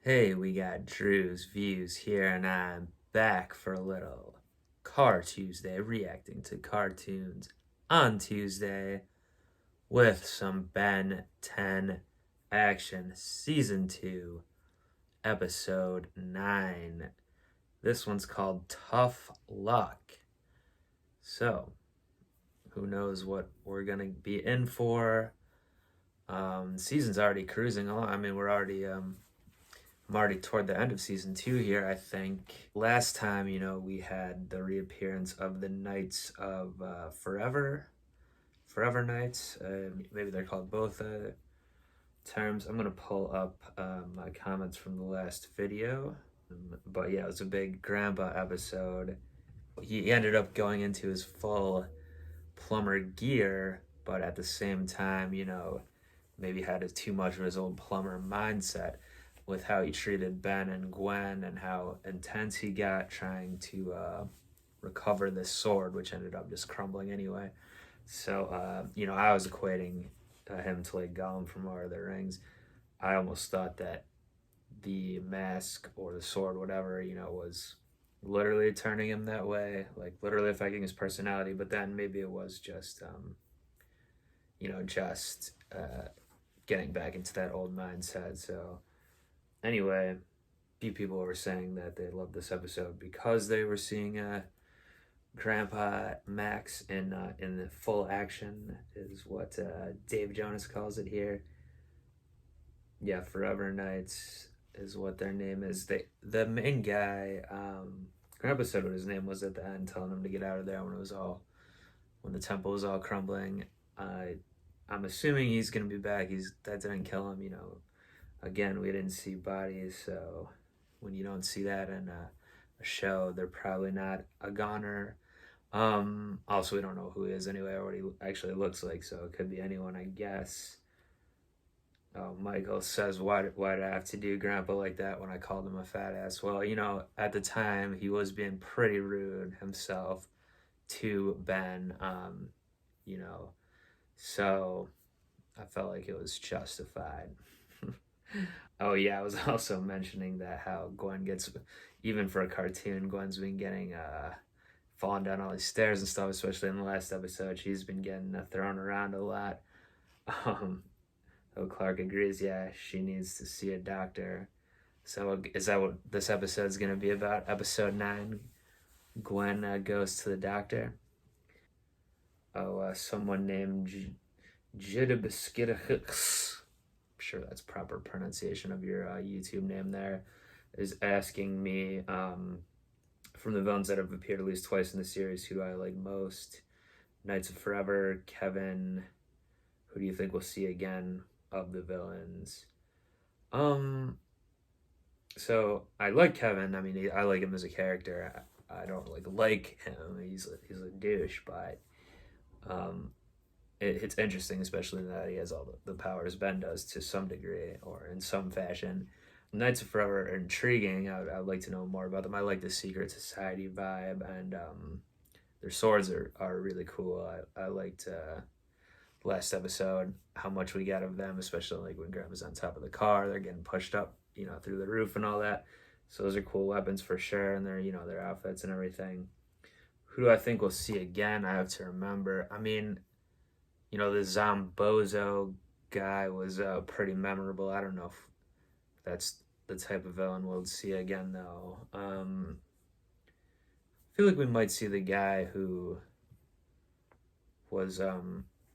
Hey, we got Drewz Views here, and I'm back for a little Car Tuesday, reacting to cartoons on Tuesday with some Ben 10 action, season 2, episode 9. This one's called Tough Luck. So, who knows what we're gonna be in for? Season's already cruising along. I mean, I'm already toward the end of season 2 here, I think. Last time, we had the reappearance of the Knights of Forever Knights. Maybe they're called both terms. I'm going to pull up my comments from the last video. But yeah, it was a big grandpa episode. He ended up going into his full plumber gear, but at the same time, maybe had too much of his old plumber mindset with how he treated Ben and Gwen and how intense he got trying to recover this sword, which ended up just crumbling anyway. So, I was equating him to like Gollum from Lord of the Rings. I almost thought that the mask or the sword, whatever, was literally turning him that way, like literally affecting his personality. But then maybe it was just, just getting back into that old mindset. So, anyway, few people were saying that they loved this episode because they were seeing Grandpa Max in the full action, is what Dave Jonas calls it here. Yeah, Forever Knights is what their name is. The main guy, Grandpa said what his name was at the end, telling him to get out of there when the temple was all crumbling. I'm assuming he's gonna be back. That didn't kill him, Again, we didn't see bodies, so when you don't see that in a show, they're probably not a goner. Also, we don't know who he is anyway, or what he actually looks like, so it could be anyone, I guess. Oh, Michael says, why did I have to do Grandpa like that when I called him a fat ass? Well, at the time, he was being pretty rude himself to Ben, you know, so I felt like it was justified. Oh yeah, I was also mentioning that how Gwen gets, even for a cartoon, Gwen's been getting falling down all these stairs and stuff, especially in the last episode. She's been getting thrown around a lot. Um, oh, Clark agrees. Yeah, she needs to see a doctor. So is that what this episode is going to be about? Episode 9, Gwen goes to the doctor. Oh, someone named Jidabeskidahooks, sure that's proper pronunciation of your YouTube name there, is asking me, from the villains that have appeared at least twice in the series, who do I like most? Knights of Forever, Kevin. Who do you think we'll see again of the villains? Um, so I like Kevin. I mean, I like him as a character. I don't like him. He's a douche, but um, it's interesting, especially that he has all the powers Ben does to some degree or in some fashion. Knights of Forever are intriguing. I'd like to know more about them. I like the secret society vibe, and their swords are really cool. I liked last episode how much we got of them, especially like when Grandma's on top of the car, they're getting pushed up, through the roof and all that. So those are cool weapons for sure, and their outfits and everything. Who do I think we'll see again? I have to remember. I mean, the Zombozo guy was pretty memorable. I don't know if that's the type of villain we'll see again, though. I feel like we might see the guy who was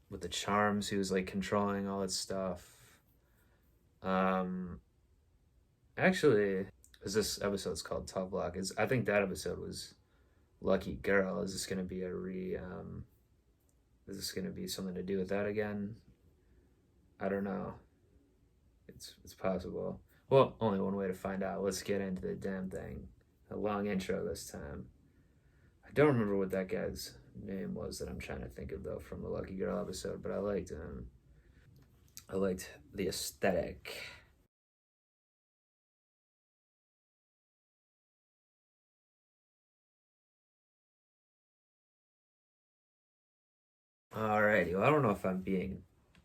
with the charms. He was like controlling all that stuff. Um, Actually, because this episode's called Tough Luck, is I think that episode was Lucky Girl. Is this gonna be a Is this gonna be something to do with that again? I don't know. It's possible. Well, only one way to find out. Let's get into the damn thing. A long intro this time. I don't remember what that guy's name was that I'm trying to think of though from the Lucky Girl episode, but I liked him. I liked the aesthetic. Alrighty, well, I don't know if I'm being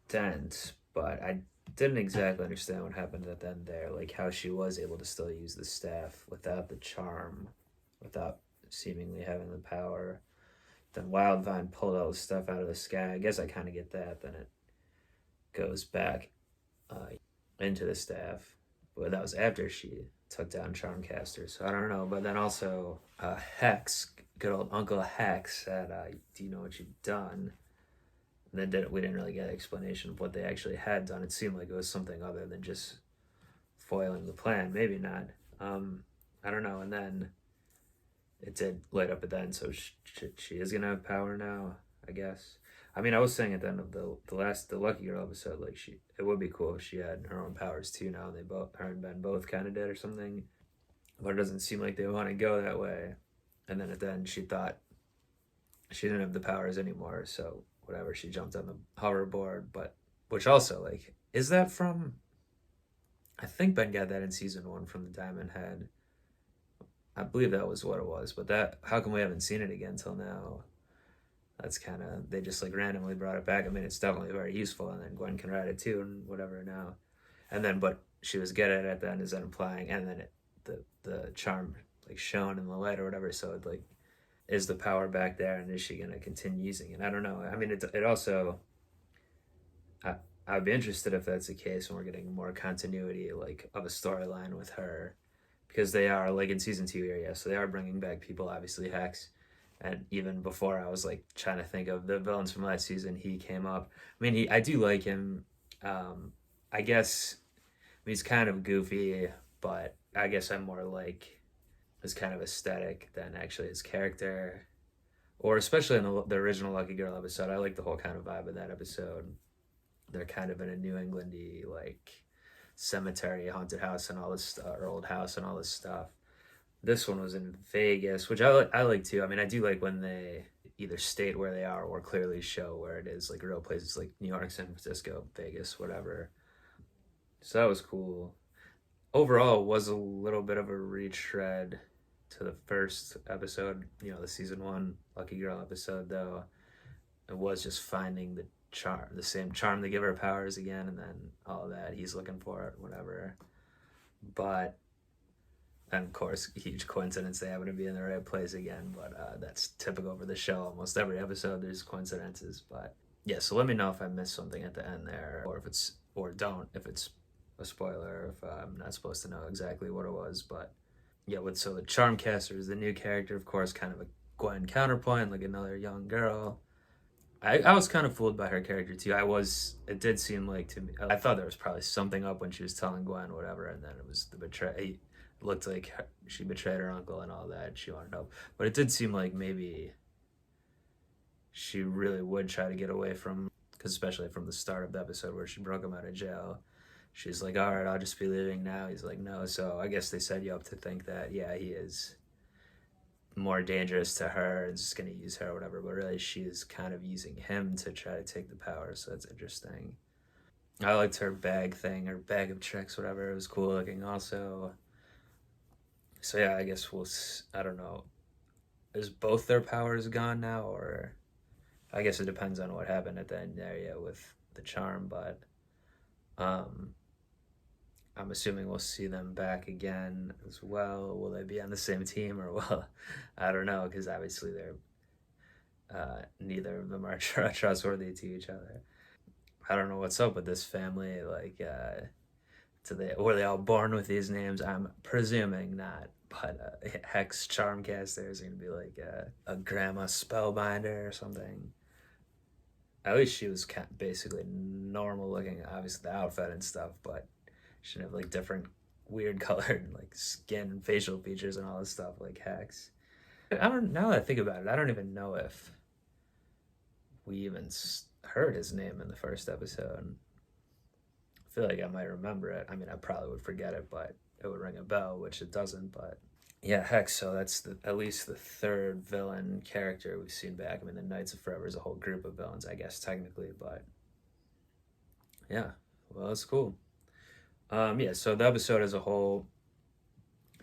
dense, but I didn't exactly understand what happened at the end there, like how she was able to still use the staff without the charm, without seemingly having the power. Then Wildvine pulled all the stuff out of the sky. I guess I kind of get that. Then it goes back uh, into the staff, but that was after she took down Charmcaster. So I don't know. But then also Hex, good old Uncle Hex, said, "Do you know what you've done?" And then we didn't really get an explanation of what they actually had done. It seemed like it was something other than just foiling the plan. Maybe not. I don't know. And then it did light up at the end, so she is gonna have power now, I guess. I mean, I was saying at the end of the Lucky Girl episode, like it would be cool if she had her own powers too. Now they both, her and Ben both kind of did or something, but it doesn't seem like they want to go that way. And then at the end, she thought she didn't have the powers anymore, so whatever. She jumped on the hoverboard, but which also like is that from? I think Ben got that in season 1 from the Diamond Head. I believe that was what it was, but that how come we haven't seen it again till now? That's kind of they just like randomly brought it back. I mean, it's definitely very useful, and then Gwen can ride it too, and whatever now. And then, but she was good at it at the end, is that implying? And then the charm like shone in the light or whatever. So it like is the power back there, and is she gonna continue using it? I don't know. I mean, it also. I'd be interested if that's the case, and we're getting more continuity like of a storyline with her, because they are like in season 2 here, yeah. So they are bringing back people, obviously Hex, and even before I was like trying to think of the villains from last season, he came up. I mean, I do like him. I guess he's kind of goofy, but I guess I'm more like his kind of aesthetic than actually his character, or especially in the original Lucky Girl episode. I like the whole kind of vibe of that episode. They're kind of in a New Englandy like cemetery, haunted house, and all this or old house and all this stuff. This one was in Vegas, which I like too. I mean, I do like when they either state where they are or clearly show where it is, like real places like New York, San Francisco, Vegas, whatever. So that was cool. Overall, it was a little bit of a retread to the first episode, the season 1 Lucky Girl episode, though. It was just finding the same charm to give her powers again, and then all of that. He's looking for it, whatever. But, and of course, huge coincidence they happen to be in the right place again, but that's typical for the show. Almost every episode there's coincidences, but yeah, so let me know if I missed something at the end there, or if it's a spoiler, if I'm not supposed to know exactly what it was. But yeah, so the Charmcaster is the new character, of course, kind of a Gwen counterpoint, like another young girl. I was kind of fooled by her character too. It did seem like to me, I thought there was probably something up when she was telling Gwen whatever, and then it was the betray. It looked like she betrayed her uncle and all that. She wanted help, but it did seem like maybe she really would try to get away from, because especially from the start of the episode where she broke him out of jail, she's like, "All right, I'll just be leaving now." He's like, "No." So I guess they set you up to think that yeah, he is more dangerous to her and just gonna use her or whatever, but really she's kind of using him to try to take the power. So that's interesting. I liked her bag thing, her bag of tricks, whatever. It was cool looking also. So yeah, I guess I don't know, is both their powers gone now, or I guess it depends on what happened at the end there, yeah, with the charm. But I'm assuming we'll see them back again as well. Will they be on the same team, or well, I don't know, because obviously they're neither of them are trustworthy to each other. I don't know what's up with this family. Like, were they all born with these names? I'm presuming not. But Hex Charmcaster is going to be like a grandma spellbinder or something. At least she was basically normal looking, obviously the outfit and stuff, but she didn't have like different weird colored like skin and facial features and all this stuff like Hex. Now that I think about it, I don't even know if we even heard his name in the first episode. I feel like I might remember it. I mean, I probably would forget it, but it would ring a bell, which it doesn't. But yeah, Hex. So that's at least the third villain character we've seen back. I mean, the Knights of Forever is a whole group of villains, I guess, technically. But yeah, well, that's cool. Yeah, so the episode as a whole,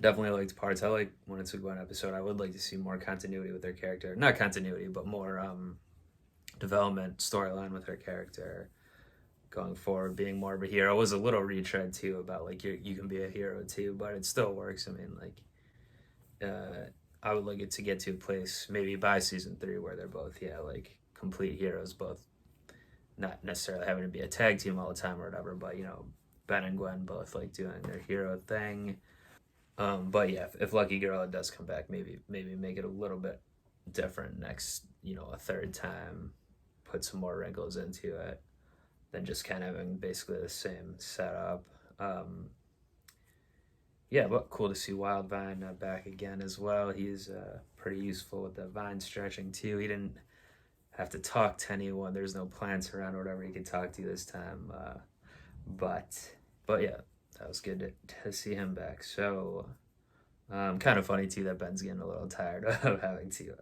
definitely liked parts. I like when it's a Gwen episode. I would like to see more continuity with their character. Not continuity, but more development, storyline with her character. going forward, being more of a hero. It was a little retread too about like you can be a hero too, but it still works. I mean, like I would like it to get to a place maybe by season 3 where they're both like complete heroes, both not necessarily having to be a tag team all the time or whatever, but Ben and Gwen both like doing their hero thing. But yeah, if Lucky Gorilla does come back, maybe make it a little bit different next, a third time, put some more wrinkles into it than just kind of having basically the same setup. Yeah, but cool to see Wildvine back again as well. He's pretty useful with the vine stretching too. He didn't have to talk to anyone. There's no plants around or whatever he could talk to this time. But yeah, that was good to see him back. So kind of funny too that Ben's getting a little tired of having to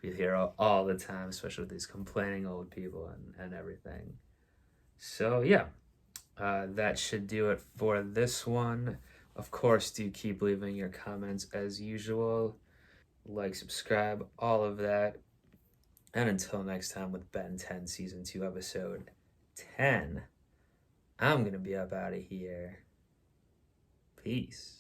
be here all the time, especially with these complaining old people and everything. So yeah, that should do it for this one. Of course, do keep leaving your comments as usual. Like, subscribe, all of that. And until next time with Ben 10 Season 2 Episode 10, I'm going to be up out of here. Peace.